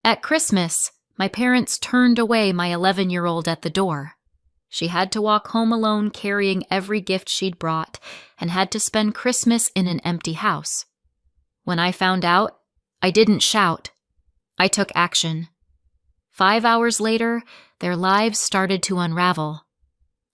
At Christmas, my parents turned away my 11-year-old at the door. She had to walk home alone carrying every gift she'd brought and had to spend Christmas in an empty house. When I found out, I didn't shout. I took action. 5 hours later, their lives started to unravel.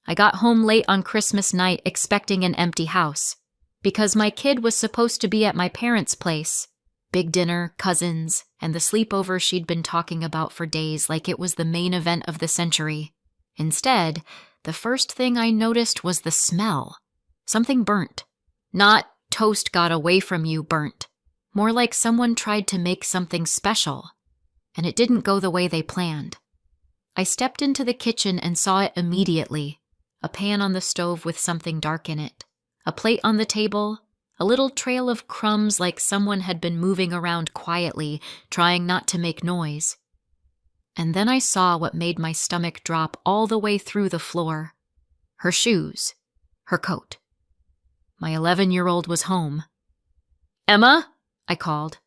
I got home late on Christmas night expecting an empty house, because my kid was supposed to be at my parents' place. Big dinner, cousins, and the sleepover she'd been talking about for days like it was the main event of the century. Instead, the first thing I noticed was the smell. Something burnt. Not toast got away from you burnt. More like someone tried to make something special, and it didn't go the way they planned. I stepped into the kitchen and saw it immediately. A pan on the stove with something dark in it. A plate on the table. A little trail of crumbs like someone had been moving around quietly, trying not to make noise. And then I saw what made my stomach drop all the way through the floor. Her shoes. Her coat. My 11-year-old was home. "Emma?" I called.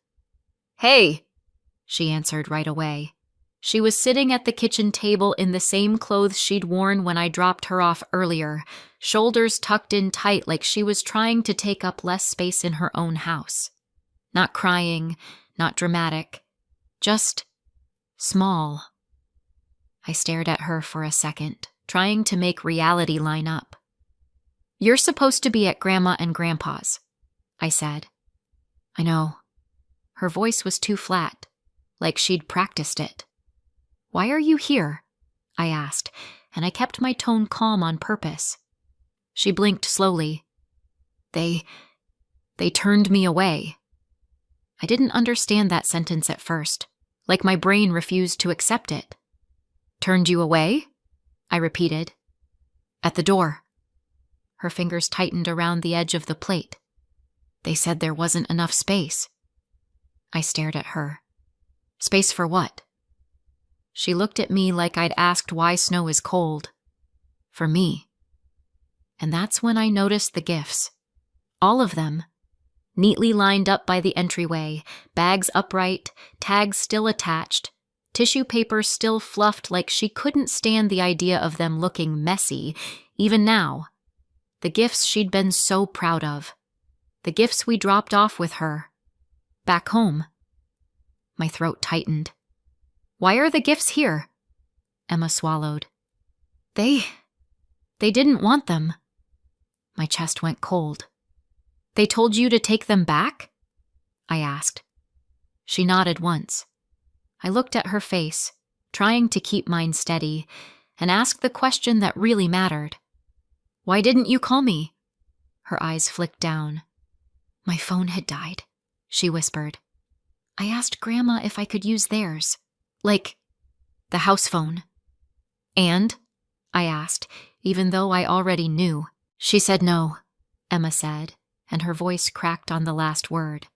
"Hey," she answered right away. She was sitting at the kitchen table in the same clothes she'd worn when I dropped her off earlier, shoulders tucked in tight like she was trying to take up less space in her own house. Not crying, not dramatic, just small. I stared at her for a second, trying to make reality line up. "You're supposed to be at Grandma and Grandpa's," I said. "I know." Her voice was too flat, like she'd practiced it. "Why are you here?" I asked, and I kept my tone calm on purpose. She blinked slowly. They turned me away." I didn't understand that sentence at first, like my brain refused to accept it. "Turned you away?" I repeated. "At the door." Her fingers tightened around the edge of the plate. "They said there wasn't enough space." I stared at her. "Space for what?" She looked at me like I'd asked why snow is cold. "For me." And that's when I noticed the gifts. All of them. Neatly lined up by the entryway, bags upright, tags still attached, tissue paper still fluffed like she couldn't stand the idea of them looking messy, even now. The gifts she'd been so proud of. The gifts we dropped off with her. Back home. My throat tightened. "Why are the gifts here?" Emma swallowed. They didn't want them." My chest went cold. "They told you to take them back?" I asked. She nodded once. I looked at her face, trying to keep mine steady, and asked the question that really mattered. "Why didn't you call me?" Her eyes flicked down. "My phone had died," she whispered. "I asked Grandma if I could use theirs. Like, the house phone." "And?" I asked, even though I already knew. "She said no," Emma said, and her voice cracked on the last word.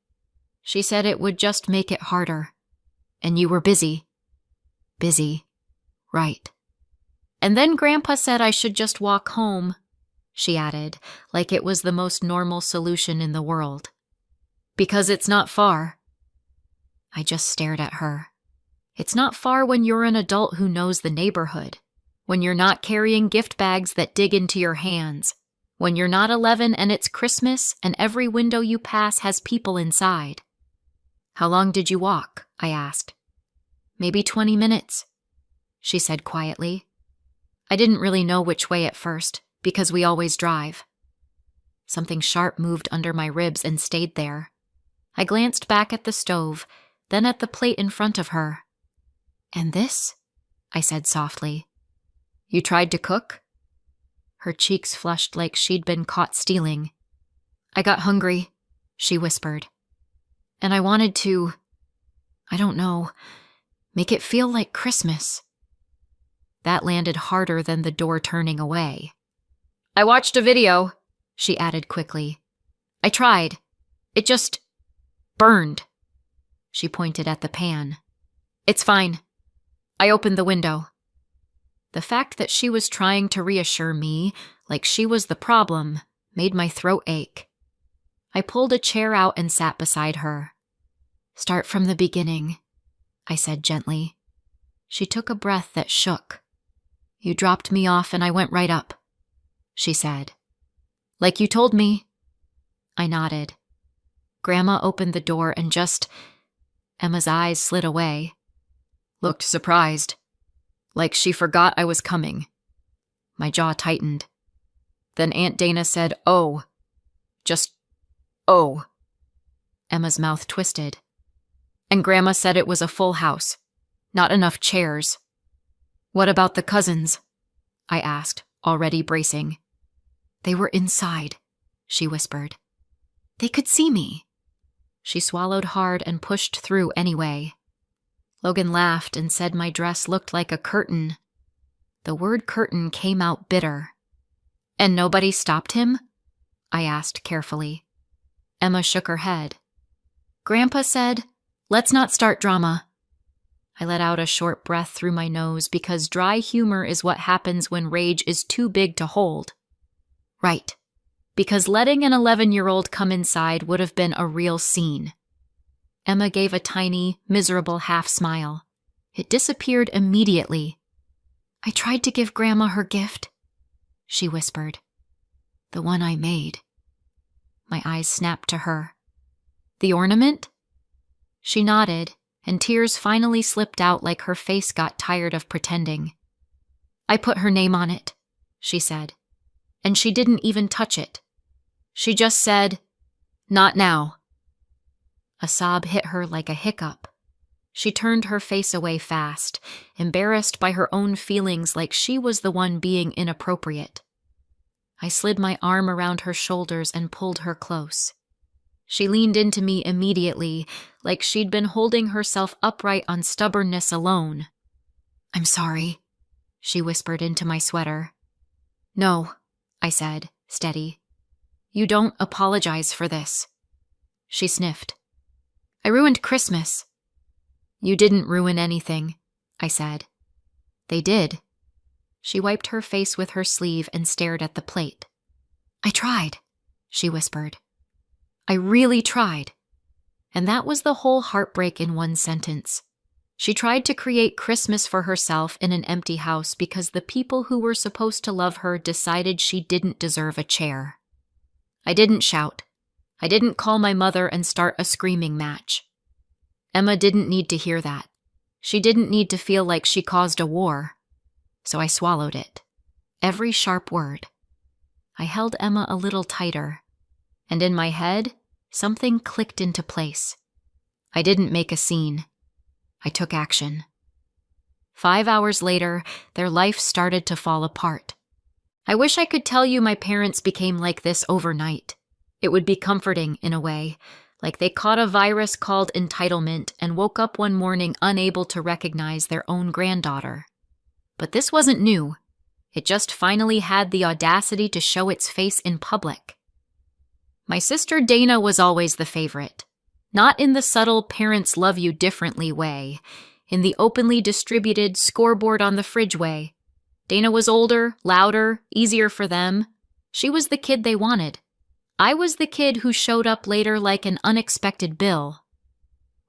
"She said it would just make it harder. And you were busy." "Busy. Right." "And then Grandpa said I should just walk home," she added, like it was the most normal solution in the world. "Because it's not far." I just stared at her. It's not far when you're an adult who knows the neighborhood, when you're not carrying gift bags that dig into your hands, when you're not 11 and it's Christmas and every window you pass has people inside. "How long did you walk?" I asked. "Maybe 20 minutes," she said quietly. I didn't really know which way at first, because we always drive. Something sharp moved under my ribs and stayed there. I glanced back at the stove, then at the plate in front of her. "And this?" I said softly. "You tried to cook?" Her cheeks flushed like she'd been caught stealing. "I got hungry," she whispered. "And I wanted to, I don't know, make it feel like Christmas." That landed harder than the door turning away. "I watched a video," she added quickly. "I tried. It just burned." She pointed at the pan. "It's fine. I opened the window." The fact that she was trying to reassure me, like she was the problem, made my throat ache. I pulled a chair out and sat beside her. "Start from the beginning," I said gently. She took a breath that shook. You dropped me off and I went right up, she said. Like you told me. I nodded. Grandma opened the door and Emma's eyes slid away. Looked surprised. Like she forgot I was coming. My jaw tightened. Then Aunt Dana said, "Oh. Just, oh." Emma's mouth twisted. And Grandma said it was a full house. Not enough chairs. What about the cousins? I asked, already bracing. They were inside, she whispered. They could see me. She swallowed hard and pushed through anyway. Logan laughed and said my dress looked like a curtain. The word curtain came out bitter. And nobody stopped him? I asked carefully. Emma shook her head. Grandpa said, "Let's not start drama." I let out a short breath through my nose because dry humor is what happens when rage is too big to hold. Right, because letting an 11-year-old come inside would have been a real scene. Emma gave a tiny, miserable half-smile. It disappeared immediately. I tried to give Grandma her gift, she whispered. The one I made. My eyes snapped to her. The ornament? She nodded, and tears finally slipped out like her face got tired of pretending. I put her name on it, she said, and she didn't even touch it. She just said, "Not now." A sob hit her like a hiccup. She turned her face away fast, embarrassed by her own feelings like she was the one being inappropriate. I slid my arm around her shoulders and pulled her close. She leaned into me immediately, like she'd been holding herself upright on stubbornness alone. "I'm sorry," she whispered into my sweater. "No," I said, steady. "You don't apologize for this." She sniffed. "I ruined Christmas." "You didn't ruin anything," I said. "They did." She wiped her face with her sleeve and stared at the plate. "I tried," she whispered. "I really tried." And that was the whole heartbreak in one sentence. She tried to create Christmas for herself in an empty house because the people who were supposed to love her decided she didn't deserve a chair. I didn't shout. I didn't call my mother and start a screaming match. Emma didn't need to hear that. She didn't need to feel like she caused a war. So I swallowed it. Every sharp word. I held Emma a little tighter. And in my head, something clicked into place. I didn't make a scene. I took action. 5 hours later, their life started to fall apart. I wish I could tell you my parents became like this overnight. It would be comforting in a way, like they caught a virus called entitlement and woke up one morning unable to recognize their own granddaughter. But this wasn't new. It just finally had the audacity to show its face in public. My sister Dana was always the favorite. Not in the subtle parents love you differently way, in the openly distributed scoreboard on the fridge way. Dana was older, louder, easier for them. She was the kid they wanted. I was the kid who showed up later like an unexpected bill.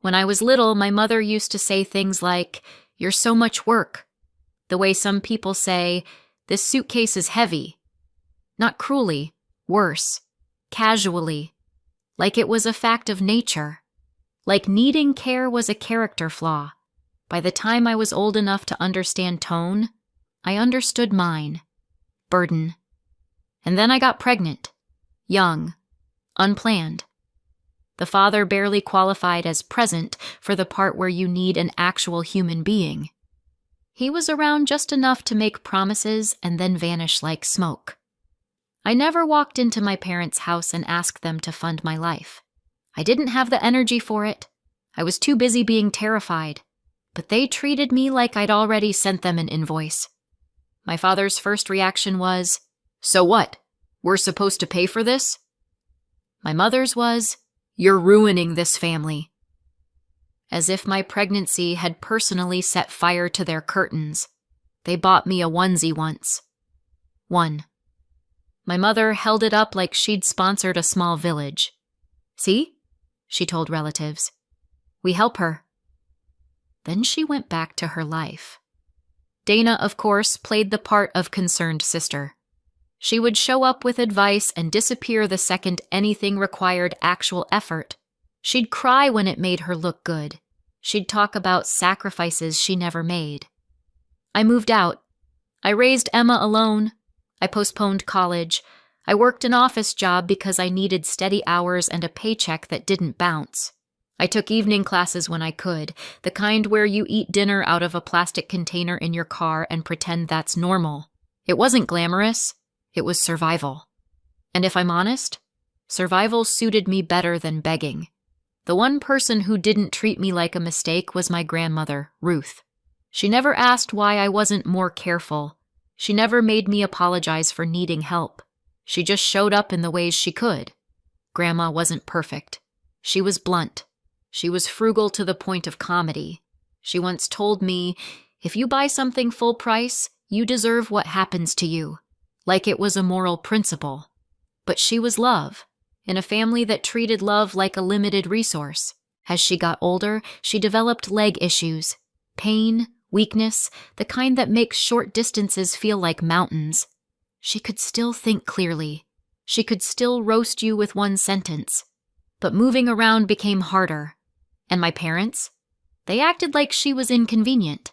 When I was little, my mother used to say things like, "You're so much work." The way some people say, "This suitcase is heavy." Not cruelly, worse. Casually, like it was a fact of nature, like needing care was a character flaw. By the time I was old enough to understand tone, I understood mine, burden. And then I got pregnant, young, unplanned. The father barely qualified as present for the part where you need an actual human being. He was around just enough to make promises and then vanish like smoke. I never walked into my parents' house and asked them to fund my life. I didn't have the energy for it. I was too busy being terrified. But they treated me like I'd already sent them an invoice. My father's first reaction was, "So what? We're supposed to pay for this?" My mother's was, "You're ruining this family." As if my pregnancy had personally set fire to their curtains. They bought me a onesie once. One. My mother held it up like she'd sponsored a small village. "See?" she told relatives. "We help her." Then she went back to her life. Dana, of course, played the part of concerned sister. She would show up with advice and disappear the second anything required actual effort. She'd cry when it made her look good. She'd talk about sacrifices she never made. I moved out. I raised Emma alone. I postponed college. I worked an office job because I needed steady hours and a paycheck that didn't bounce. I took evening classes when I could, the kind where you eat dinner out of a plastic container in your car and pretend that's normal. It wasn't glamorous. It was survival. And if I'm honest, survival suited me better than begging. The one person who didn't treat me like a mistake was my grandmother, Ruth. She never asked why I wasn't more careful. She never made me apologize for needing help. She just showed up in the ways she could. Grandma wasn't perfect. She was blunt. She was frugal to the point of comedy. She once told me, "If you buy something full price, you deserve what happens to you," like it was a moral principle. But she was love, in a family that treated love like a limited resource. As she got older, she developed leg issues, pain, weakness, the kind that makes short distances feel like mountains. She could still think clearly. She could still roast you with one sentence. But moving around became harder. And my parents? They acted like she was inconvenient.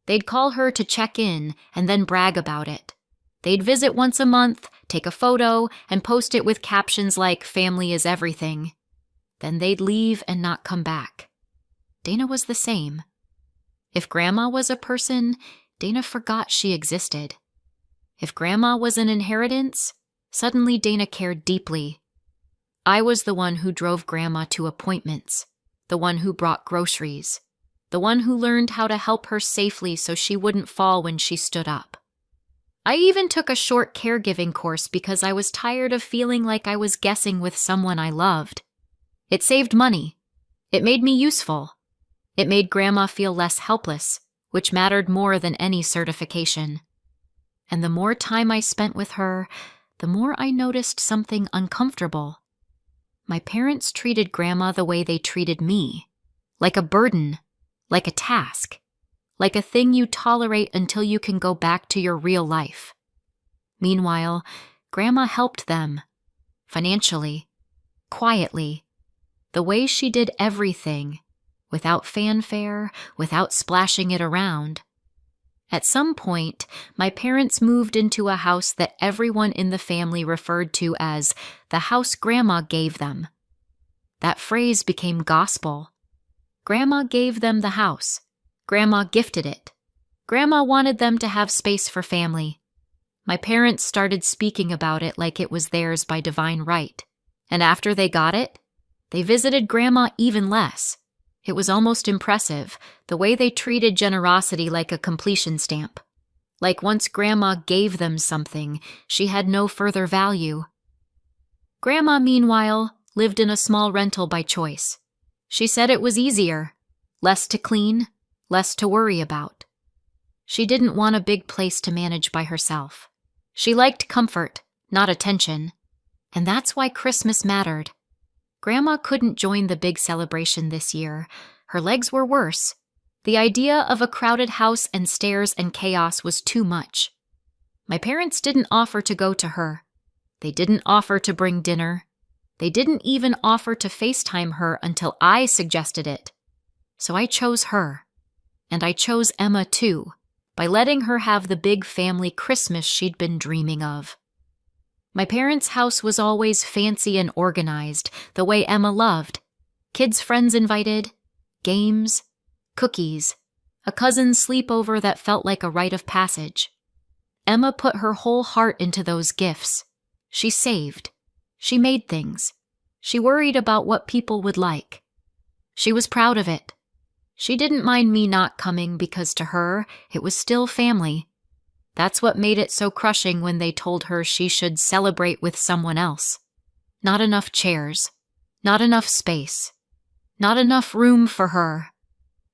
They'd call her to check in and then brag about it. They'd visit once a month, take a photo, and post it with captions like, "Family is everything." Then they'd leave and not come back. Dana was the same. If Grandma was a person, Dana forgot she existed. If Grandma was an inheritance, suddenly Dana cared deeply. I was the one who drove Grandma to appointments, the one who brought groceries, the one who learned how to help her safely so she wouldn't fall when she stood up. I even took a short caregiving course because I was tired of feeling like I was guessing with someone I loved. It saved money. It made me useful. It made Grandma feel less helpless, which mattered more than any certification. And the more time I spent with her, the more I noticed something uncomfortable. My parents treated Grandma the way they treated me, like a burden, like a task, like a thing you tolerate until you can go back to your real life. Meanwhile, Grandma helped them, financially, quietly, the way she did everything, without fanfare, without splashing it around. At some point, my parents moved into a house that everyone in the family referred to as the house Grandma gave them. That phrase became gospel. Grandma gave them the house. Grandma gifted it. Grandma wanted them to have space for family. My parents started speaking about it like it was theirs by divine right. And after they got it, they visited Grandma even less. It was almost impressive, the way they treated generosity like a completion stamp. Like once Grandma gave them something, she had no further value. Grandma, meanwhile, lived in a small rental by choice. She said it was easier, less to clean, less to worry about. She didn't want a big place to manage by herself. She liked comfort, not attention. And that's why Christmas mattered. Grandma couldn't join the big celebration this year. Her legs were worse. The idea of a crowded house and stairs and chaos was too much. My parents didn't offer to go to her. They didn't offer to bring dinner. They didn't even offer to FaceTime her until I suggested it. So I chose her. And I chose Emma too, by letting her have the big family Christmas she'd been dreaming of. My parents' house was always fancy and organized, the way Emma loved. Kids' friends invited, games, cookies, a cousin's sleepover that felt like a rite of passage. Emma put her whole heart into those gifts. She saved. She made things. She worried about what people would like. She was proud of it. She didn't mind me not coming because to her, it was still family. That's what made it so crushing when they told her she should celebrate with someone else. Not enough chairs. Not enough space. Not enough room for her.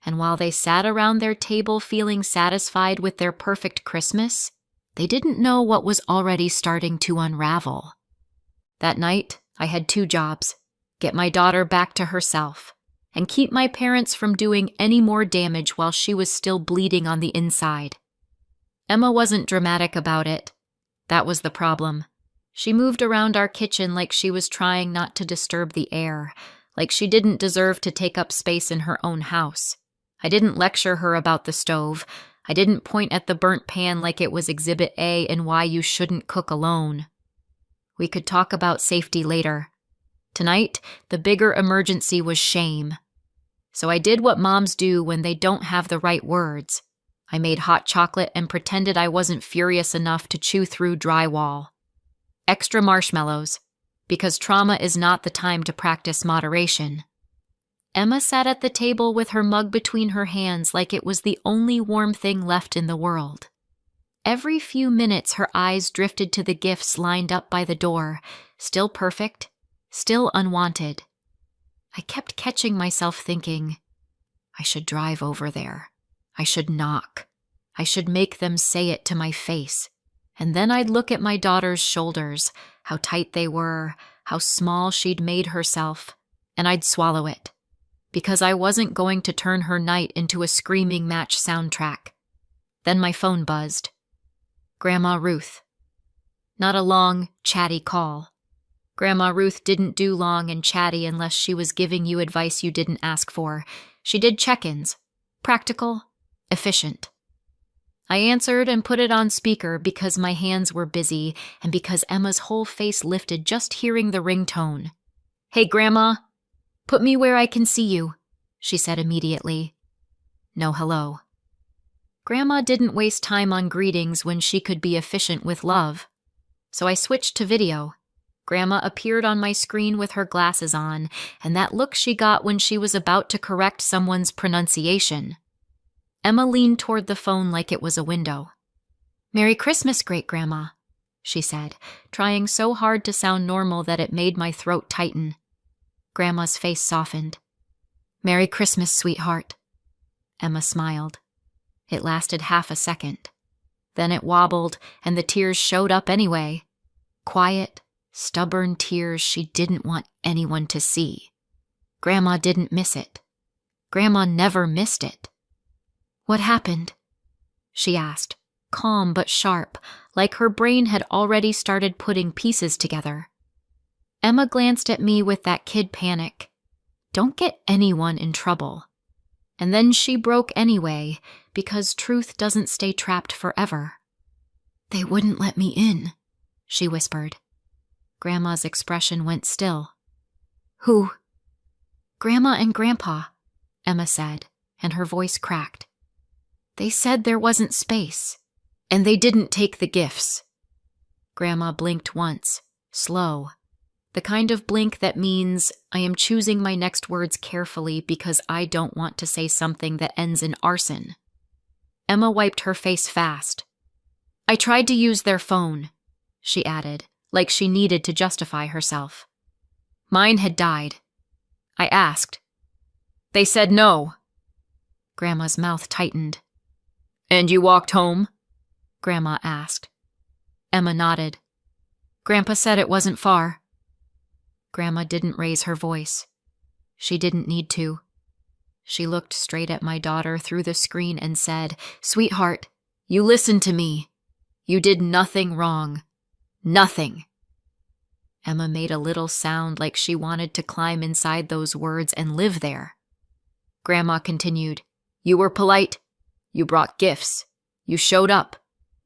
And while they sat around their table feeling satisfied with their perfect Christmas, they didn't know what was already starting to unravel. That night, I had 2 jobs. Get my daughter back to herself and keep my parents from doing any more damage while she was still bleeding on the inside. Emma wasn't dramatic about it. That was the problem. She moved around our kitchen like she was trying not to disturb the air, like she didn't deserve to take up space in her own house. I didn't lecture her about the stove. I didn't point at the burnt pan like it was Exhibit A and why you shouldn't cook alone. We could talk about safety later. Tonight, the bigger emergency was shame. So I did what moms do when they don't have the right words. I made hot chocolate and pretended I wasn't furious enough to chew through drywall. Extra marshmallows, because trauma is not the time to practice moderation. Emma sat at the table with her mug between her hands like it was the only warm thing left in the world. Every few minutes her eyes drifted to the gifts lined up by the door, still perfect, still unwanted. I kept catching myself thinking, I should drive over there. I should knock. I should make them say it to my face. And then I'd look at my daughter's shoulders, how tight they were, how small she'd made herself, and I'd swallow it, because I wasn't going to turn her night into a screaming match soundtrack. Then my phone buzzed. Grandma Ruth. Not a long, chatty call. Grandma Ruth didn't do long and chatty unless she was giving you advice you didn't ask for. She did check-ins. Practical, efficient. I answered and put it on speaker because my hands were busy and because Emma's whole face lifted just hearing the ringtone. Hey, Grandma. Put me where I can see you, she said immediately. No hello. Grandma didn't waste time on greetings when she could be efficient with love. So I switched to video. Grandma appeared on my screen with her glasses on, and that look she got when she was about to correct someone's pronunciation. Emma leaned toward the phone like it was a window. Merry Christmas, Great-Grandma, she said, trying so hard to sound normal that it made my throat tighten. Grandma's face softened. Merry Christmas, sweetheart. Emma smiled. It lasted half a second. Then it wobbled, and the tears showed up anyway. Quiet, stubborn tears she didn't want anyone to see. Grandma didn't miss it. Grandma never missed it. What happened? She asked, calm but sharp, like her brain had already started putting pieces together. Emma glanced at me with that kid panic. Don't get anyone in trouble. And then she broke anyway, because truth doesn't stay trapped forever. They wouldn't let me in, she whispered. Grandma's expression went still. Who? Grandma and Grandpa, Emma said, and her voice cracked. They said there wasn't space, and they didn't take the gifts. Grandma blinked once, slow. The kind of blink that means I am choosing my next words carefully because I don't want to say something that ends in arson. Emma wiped her face fast. I tried to use their phone, she added, like she needed to justify herself. Mine had died. I asked. They said no. Grandma's mouth tightened. And you walked home? Grandma asked. Emma nodded. Grandpa said it wasn't far. Grandma didn't raise her voice. She didn't need to. She looked straight at my daughter through the screen and said, Sweetheart, you listened to me. You did nothing wrong. Nothing. Emma made a little sound like she wanted to climb inside those words and live there. Grandma continued, You were polite. You brought gifts. You showed up.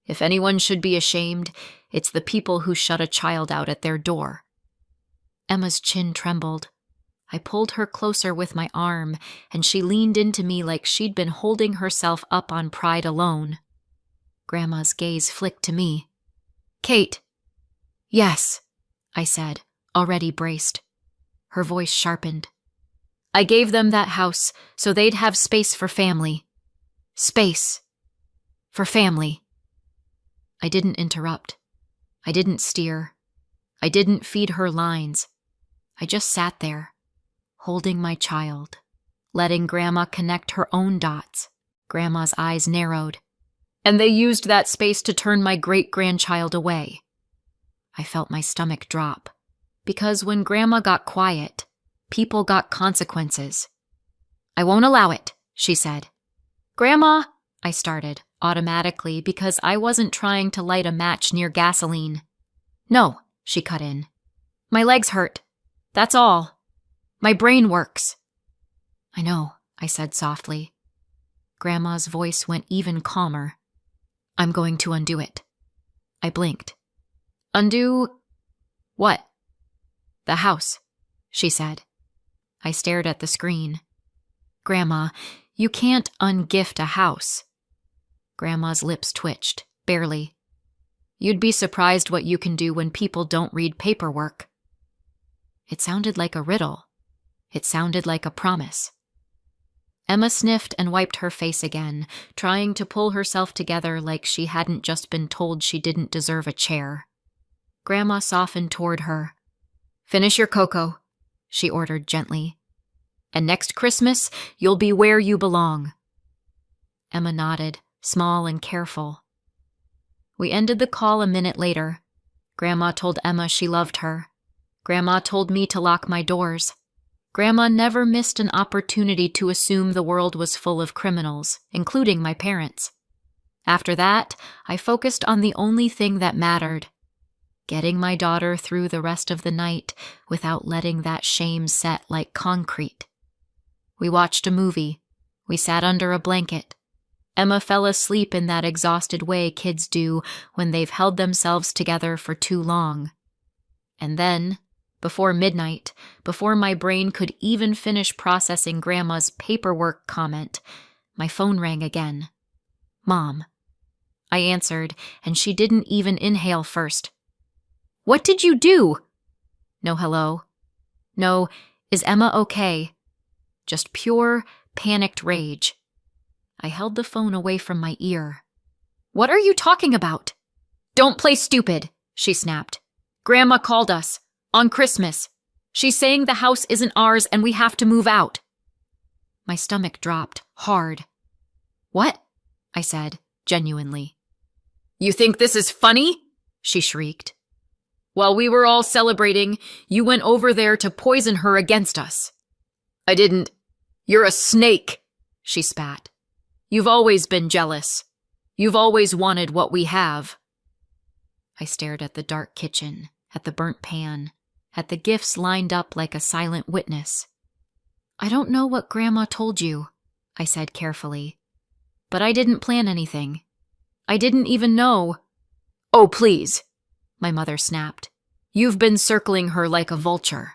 If anyone should be ashamed, it's the people who shut a child out at their door. Emma's chin trembled. I pulled her closer with my arm, and she leaned into me like she'd been holding herself up on pride alone. Grandma's gaze flicked to me. Kate. Yes, I said, already braced. Her voice sharpened. I gave them that house so they'd have space for family. Space. For family. I didn't interrupt. I didn't steer. I didn't feed her lines. I just sat there, holding my child, letting Grandma connect her own dots. Grandma's eyes narrowed. And they used that space to turn my great-grandchild away. I felt my stomach drop, because when Grandma got quiet, people got consequences. I won't allow it, she said. Grandma, I started, automatically, because I wasn't trying to light a match near gasoline. No, she cut in. My legs hurt. That's all. My brain works. I know, I said softly. Grandma's voice went even calmer. I'm going to undo it. I blinked. Undo what? The house, she said. I stared at the screen. Grandma, you can't ungift a house. Grandma's lips twitched, barely. You'd be surprised what you can do when people don't read paperwork. It sounded like a riddle. It sounded like a promise. Emma sniffed and wiped her face again, trying to pull herself together like she hadn't just been told she didn't deserve a chair. Grandma softened toward her. Finish your cocoa, she ordered gently. And next Christmas, you'll be where you belong. Emma nodded, small and careful. We ended the call a minute later. Grandma told Emma she loved her. Grandma told me to lock my doors. Grandma never missed an opportunity to assume the world was full of criminals, including my parents. After that, I focused on the only thing that mattered: getting my daughter through the rest of the night without letting that shame set like concrete. We watched a movie. We sat under a blanket. Emma fell asleep in that exhausted way kids do when they've held themselves together for too long. And then, before midnight, before my brain could even finish processing Grandma's paperwork comment, my phone rang again. Mom. I answered, and she didn't even inhale first. What did you do? No hello. No, is Emma okay? Just pure, panicked rage. I held the phone away from my ear. What are you talking about? Don't play stupid, she snapped. Grandma called us. On Christmas. She's saying the house isn't ours and we have to move out. My stomach dropped, hard. What? I said, genuinely. You think this is funny? She shrieked. While we were all celebrating, you went over there to poison her against us. I didn't. You're a snake, she spat. You've always been jealous. You've always wanted what we have. I stared at the dark kitchen, at the burnt pan, at the gifts lined up like a silent witness. I don't know what Grandma told you, I said carefully, but I didn't plan anything. I didn't even know. Oh, please, my mother snapped. You've been circling her like a vulture.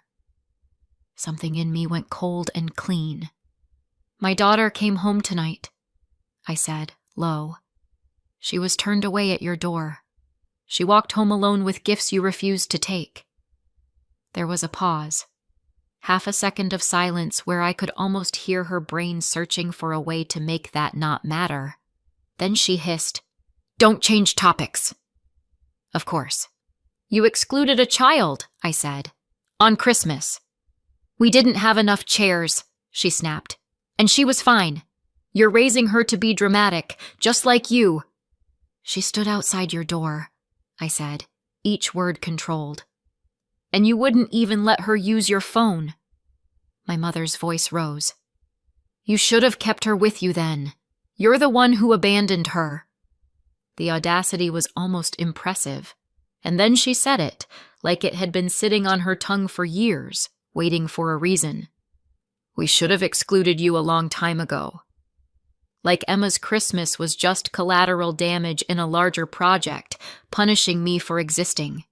Something in me went cold and clean. My daughter came home tonight, I said, low. She was turned away at your door. She walked home alone with gifts you refused to take. There was a pause, half a second of silence where I could almost hear her brain searching for a way to make that not matter. Then she hissed, Don't change topics. Of course. You excluded a child, I said. On Christmas. We didn't have enough chairs, she snapped. And she was fine. You're raising her to be dramatic, just like you. She stood outside your door, I said, each word controlled. And you wouldn't even let her use your phone. My mother's voice rose. You should have kept her with you then. You're the one who abandoned her. The audacity was almost impressive. And then she said it, like it had been sitting on her tongue for years, waiting for a reason. We should have excluded you a long time ago. Like Emma's Christmas was just collateral damage in a larger project, punishing me for existing.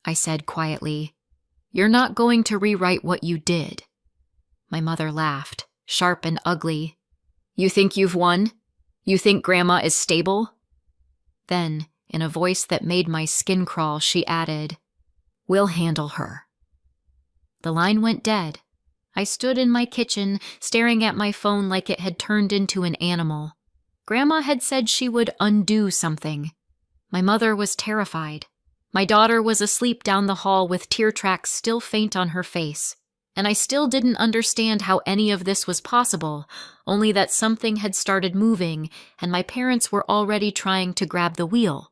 I said quietly, You're not going to rewrite what you did. My mother laughed, sharp and ugly. You think you've won? You think Grandma is stable? Then, in a voice that made my skin crawl, she added, We'll handle her. The line went dead. I stood in my kitchen, staring at my phone like it had turned into an animal. Grandma had said she would undo something. My mother was terrified. My daughter was asleep down the hall with tear tracks still faint on her face. And I still didn't understand how any of this was possible, only that something had started moving and my parents were already trying to grab the wheel.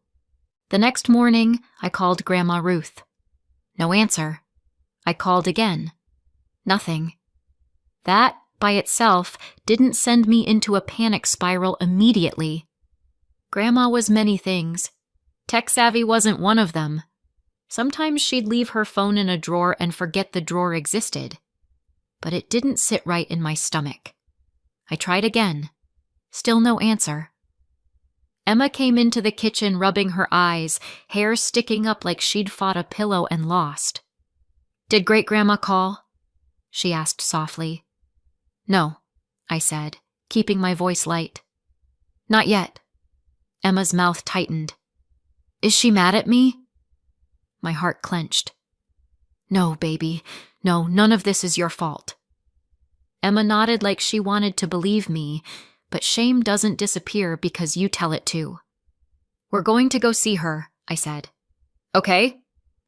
The next morning, I called Grandma Ruth. No answer. I called again. Nothing. That, by itself didn't send me into a panic spiral immediately. Grandma was many things. Tech-savvy wasn't one of them. Sometimes she'd leave her phone in a drawer and forget the drawer existed. But it didn't sit right in my stomach. I tried again. Still no answer. Emma came into the kitchen rubbing her eyes, hair sticking up like she'd fought a pillow and lost. "Did Great-Grandma call?" she asked softly. "No," I said, keeping my voice light. "Not yet." Emma's mouth tightened. "Is she mad at me?" My heart clenched. "No, baby. No, none of this is your fault." Emma nodded like she wanted to believe me, but shame doesn't disappear because you tell it to. "We're going to go see her," I said. "Okay.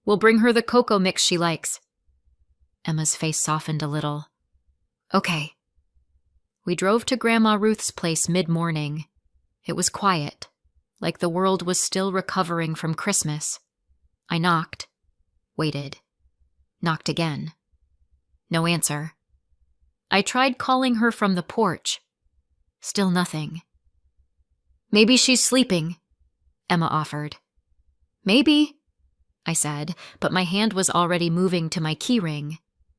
We'll bring her the cocoa mix she likes." Emma's face softened a little. "Okay." We drove to Grandma Ruth's place mid-morning. It was quiet, like the world was still recovering from Christmas. I knocked, waited, knocked again. No answer. I tried calling her from the porch. Still nothing. "Maybe she's sleeping," Emma offered. "Maybe," I said, but my hand was already moving to my keyring.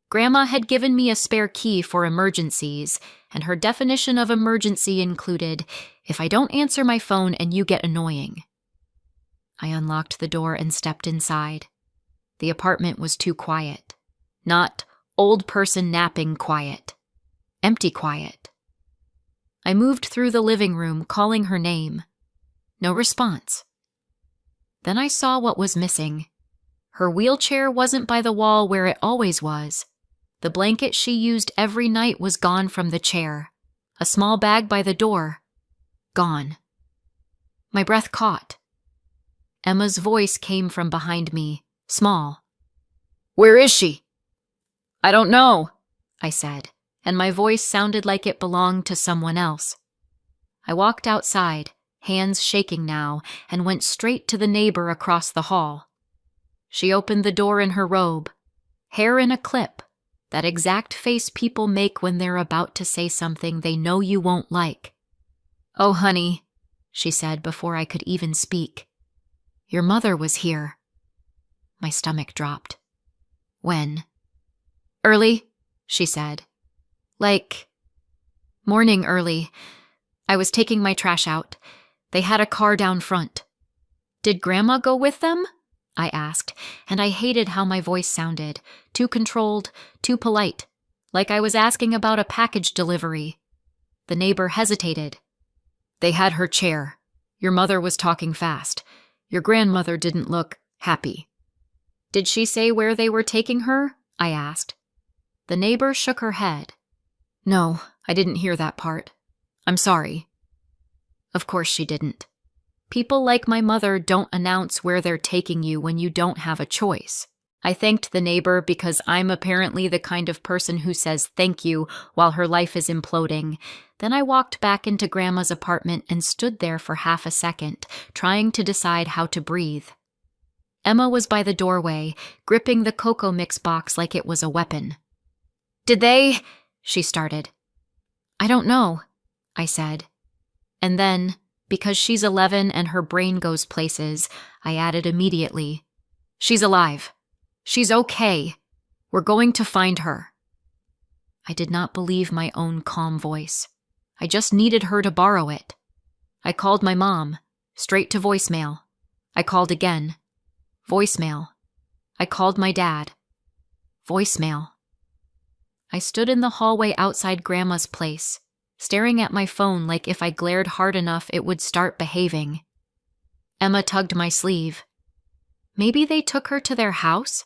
Grandma had given me a spare key for emergencies, and her definition of emergency included, if I don't answer my phone and you get annoying. I unlocked the door and stepped inside. The apartment was too quiet. Not old person napping quiet. Empty quiet. I moved through the living room, calling her name. No response. Then I saw what was missing. Her wheelchair wasn't by the wall where it always was. The blanket she used every night was gone from the chair. A small bag by the door. Gone. My breath caught. Emma's voice came from behind me, small. "Where is she?" "I don't know," I said, and my voice sounded like it belonged to someone else. I walked outside, hands shaking now, and went straight to the neighbor across the hall. She opened the door in her robe, hair in a clip, that exact face people make when they're about to say something they know you won't like. "Oh, honey," she said before I could even speak. "Your mother was here." My stomach dropped. "When?" "Early," she said. "Like, morning early. I was taking my trash out. They had a car down front." "Did Grandma go with them?" I asked, and I hated how my voice sounded. Too controlled, too polite, like I was asking about a package delivery. The neighbor hesitated. "They had her chair. Your mother was talking fast. Your grandmother didn't look happy." "Did she say where they were taking her?" I asked. The neighbor shook her head. "No, I didn't hear that part. I'm sorry." Of course she didn't. People like my mother don't announce where they're taking you when you don't have a choice. I thanked the neighbor because I'm apparently the kind of person who says thank you while her life is imploding. Then I walked back into Grandma's apartment and stood there for half a second, trying to decide how to breathe. Emma was by the doorway, gripping the cocoa mix box like it was a weapon. "Did they?" she started. "I don't know," I said. And then, because she's 11 and her brain goes places, I added immediately, "She's alive. She's okay. We're going to find her." I did not believe my own calm voice. I just needed her to borrow it. I called my mom, straight to voicemail. I called again. Voicemail. I called my dad. Voicemail. I stood in the hallway outside Grandma's place, staring at my phone like if I glared hard enough it would start behaving. Emma tugged my sleeve. Maybe they took her to their house?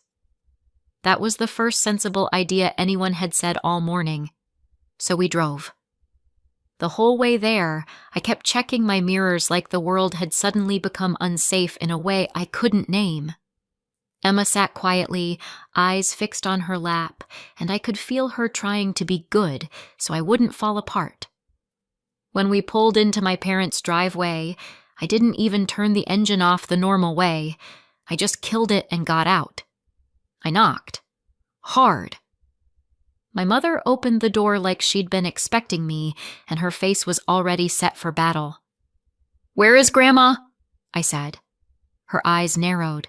That was the first sensible idea anyone had said all morning. So we drove. The whole way there, I kept checking my mirrors like the world had suddenly become unsafe in a way I couldn't name. Emma sat quietly, eyes fixed on her lap, and I could feel her trying to be good so I wouldn't fall apart. When we pulled into my parents' driveway, I didn't even turn the engine off the normal way. I just killed it and got out. I knocked. Hard. My mother opened the door like she'd been expecting me, and her face was already set for battle. "Where is Grandma?" I said. Her eyes narrowed.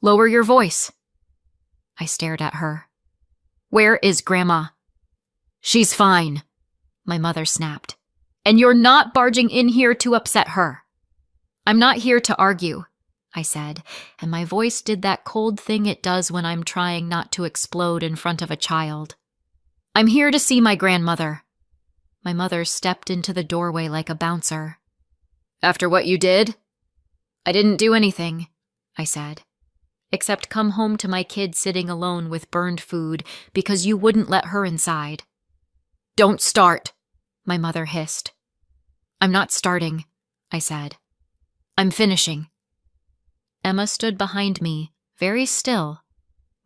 "Lower your voice." I stared at her. "Where is Grandma?" "She's fine," my mother snapped. "And you're not barging in here to upset her." "I'm not here to argue," I said, and my voice did that cold thing it does when I'm trying not to explode in front of a child. "I'm here to see my grandmother." My mother stepped into the doorway like a bouncer. "After what you did?" "I didn't do anything," I said, "except come home to my kid sitting alone with burned food because you wouldn't let her inside." "Don't start," my mother hissed. "I'm not starting," I said. "I'm finishing." Emma stood behind me, very still.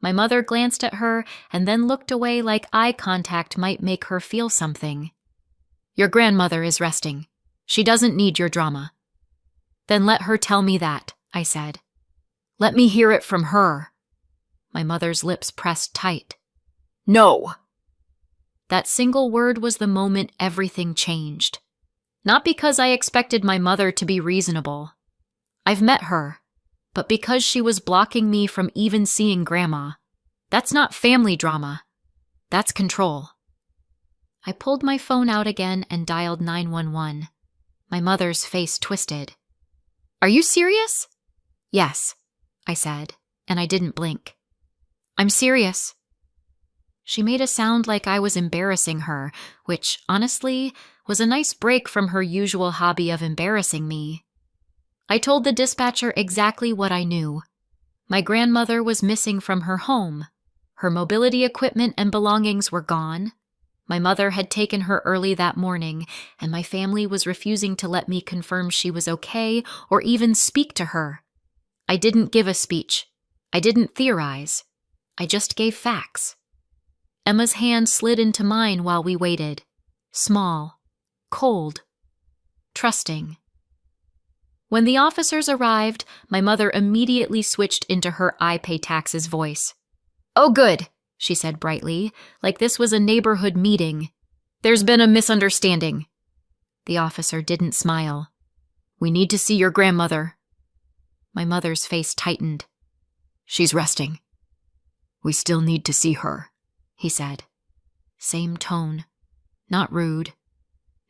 My mother glanced at her and then looked away like eye contact might make her feel something. "Your grandmother is resting. She doesn't need your drama." "Then let her tell me that," I said. "Let me hear it from her." My mother's lips pressed tight. "No!" That single word was the moment everything changed. Not because I expected my mother to be reasonable. I've met her, but because she was blocking me from even seeing Grandma. That's not family drama. That's control. I pulled my phone out again and dialed 911. My mother's face twisted. "Are you serious?" "Yes," I said, and I didn't blink. "I'm serious." She made a sound like I was embarrassing her, which, honestly, was a nice break from her usual hobby of embarrassing me. I told the dispatcher exactly what I knew. My grandmother was missing from her home. Her mobility equipment and belongings were gone. My mother had taken her early that morning, and my family was refusing to let me confirm she was okay or even speak to her. I didn't give a speech. I didn't theorize. I just gave facts. Emma's hand slid into mine while we waited. Small, cold, trusting. When the officers arrived, my mother immediately switched into her "I pay taxes" voice. "Oh, good," she said brightly, like this was a neighborhood meeting. "There's been a misunderstanding." The officer didn't smile. "We need to see your grandmother." My mother's face tightened. "She's resting." "We still need to see her," he said. Same tone. Not rude.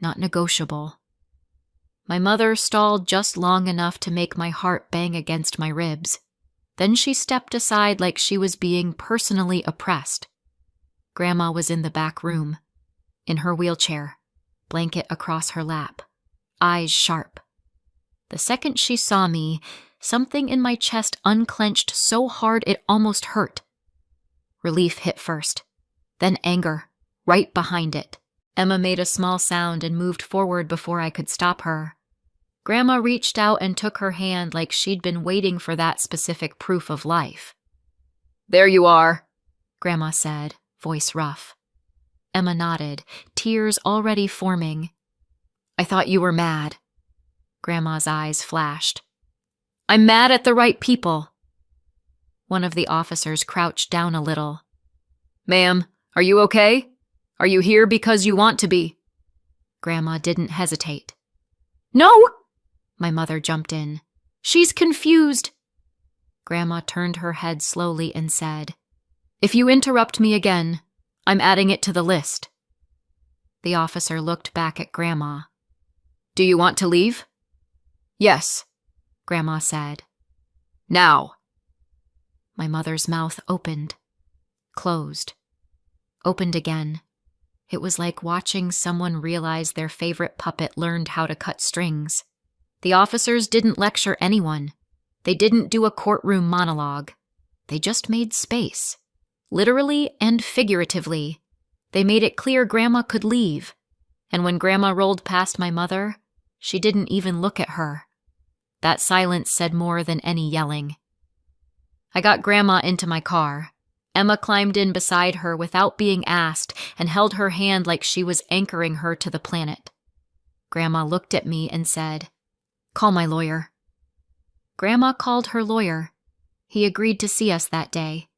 Not negotiable. My mother stalled just long enough to make my heart bang against my ribs. Then she stepped aside like she was being personally oppressed. Grandma was in the back room, in her wheelchair, blanket across her lap, eyes sharp. The second she saw me, something in my chest unclenched so hard it almost hurt. Relief hit first, then anger, right behind it. Emma made a small sound and moved forward before I could stop her. Grandma reached out and took her hand like she'd been waiting for that specific proof of life. "There you are," Grandma said, voice rough. Emma nodded, tears already forming. "I thought you were mad." Grandma's eyes flashed. "I'm mad at the right people." One of the officers crouched down a little. "Ma'am, are you okay? Are you here because you want to be?" Grandma didn't hesitate. "No!" My mother jumped in. "She's confused." Grandma turned her head slowly and said, "If you interrupt me again, I'm adding it to the list." The officer looked back at Grandma. "Do you want to leave?" "Yes," Grandma said. "Now." My mother's mouth opened, closed, opened again. It was like watching someone realize their favorite puppet learned how to cut strings. The officers didn't lecture anyone. They didn't do a courtroom monologue. They just made space. Literally and figuratively. They made it clear Grandma could leave. And when Grandma rolled past my mother, she didn't even look at her. That silence said more than any yelling. I got Grandma into my car. Emma climbed in beside her without being asked and held her hand like she was anchoring her to the planet. Grandma looked at me and said, "Call my lawyer." Grandma called her lawyer. He agreed to see us that day.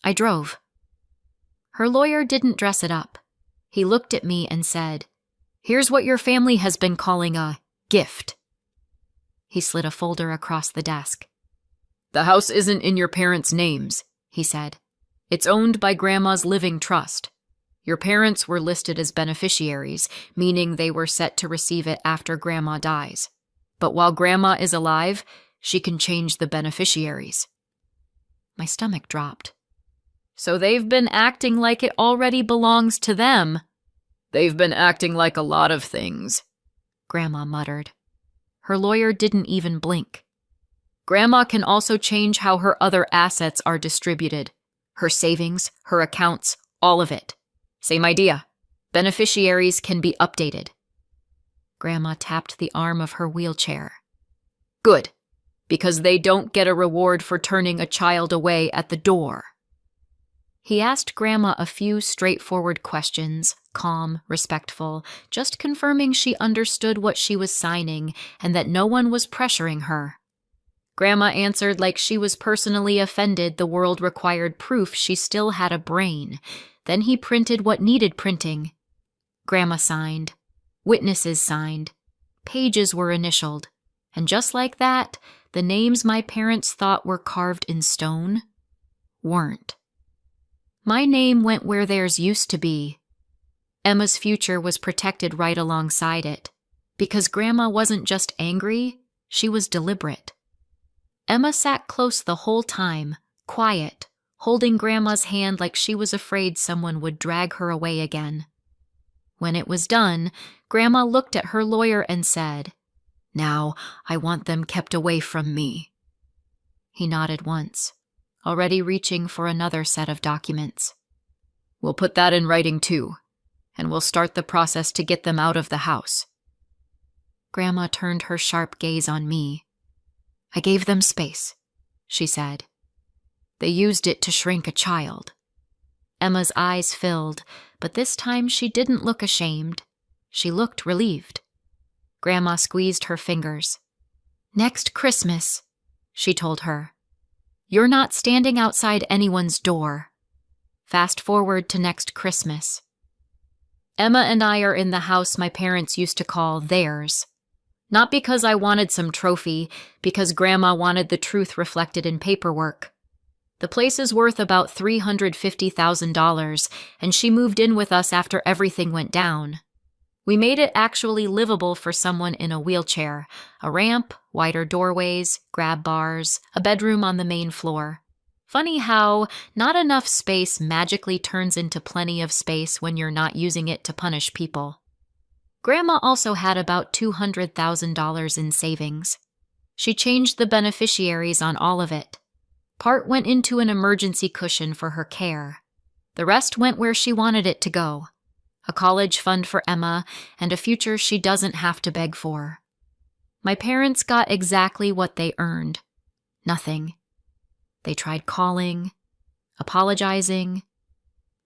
I drove. Her lawyer didn't dress it up. He looked at me and said, "Here's what your family has been calling a gift." He slid a folder across the desk. "The house isn't in your parents' names," he said. "It's owned by Grandma's living trust. Your parents were listed as beneficiaries, meaning they were set to receive it after Grandma dies. But while Grandma is alive, she can change the beneficiaries." My stomach dropped. "So they've been acting like it already belongs to them." "They've been acting like a lot of things," Grandma muttered. Her lawyer didn't even blink. "Grandma can also change how her other assets are distributed. Her savings, her accounts, all of it. Same idea. Beneficiaries can be updated." Grandma tapped the arm of her wheelchair. "Good, because they don't get a reward for turning a child away at the door." He asked Grandma a few straightforward questions, calm, respectful, just confirming she understood what she was signing and that no one was pressuring her. Grandma answered like she was personally offended the world required proof she still had a brain. Then he printed what needed printing. Grandma signed. Witnesses signed. Pages were initialed. And just like that, the names my parents thought were carved in stone weren't. My name went where theirs used to be. Emma's future was protected right alongside it, because Grandma wasn't just angry, she was deliberate. Emma sat close the whole time, quiet, holding Grandma's hand like she was afraid someone would drag her away again. When it was done, Grandma looked at her lawyer and said, "Now, I want them kept away from me." He nodded once, already reaching for another set of documents. "We'll put that in writing too, and we'll start the process to get them out of the house." Grandma turned her sharp gaze on me. "I gave them space," she said. "They used it to shrink a child." Emma's eyes filled, but this time she didn't look ashamed. She looked relieved. Grandma squeezed her fingers. "Next Christmas," she told her. "You're not standing outside anyone's door." Fast forward to next Christmas. Emma and I are in the house my parents used to call theirs. Not because I wanted some trophy, because Grandma wanted the truth reflected in paperwork. The place is worth about $350,000, and she moved in with us after everything went down. We made it actually livable for someone in a wheelchair, a ramp, wider doorways, grab bars, a bedroom on the main floor. Funny how not enough space magically turns into plenty of space when you're not using it to punish people. Grandma also had about $200,000 in savings. She changed the beneficiaries on all of it. Part went into an emergency cushion for her care. The rest went where she wanted it to go. A college fund for Emma and a future she doesn't have to beg for. My parents got exactly what they earned. Nothing. They tried calling, apologizing,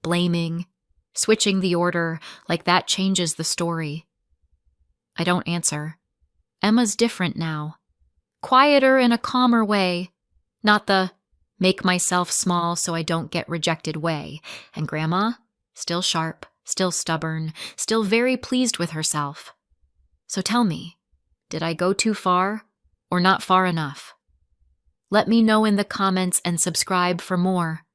blaming, switching the order, like that changes the story. I don't answer. Emma's different now. Quieter in a calmer way. Not the make myself small so I don't get rejected way. And Grandma, still sharp, still stubborn, still very pleased with herself. So tell me, did I go too far or not far enough? Let me know in the comments and subscribe for more.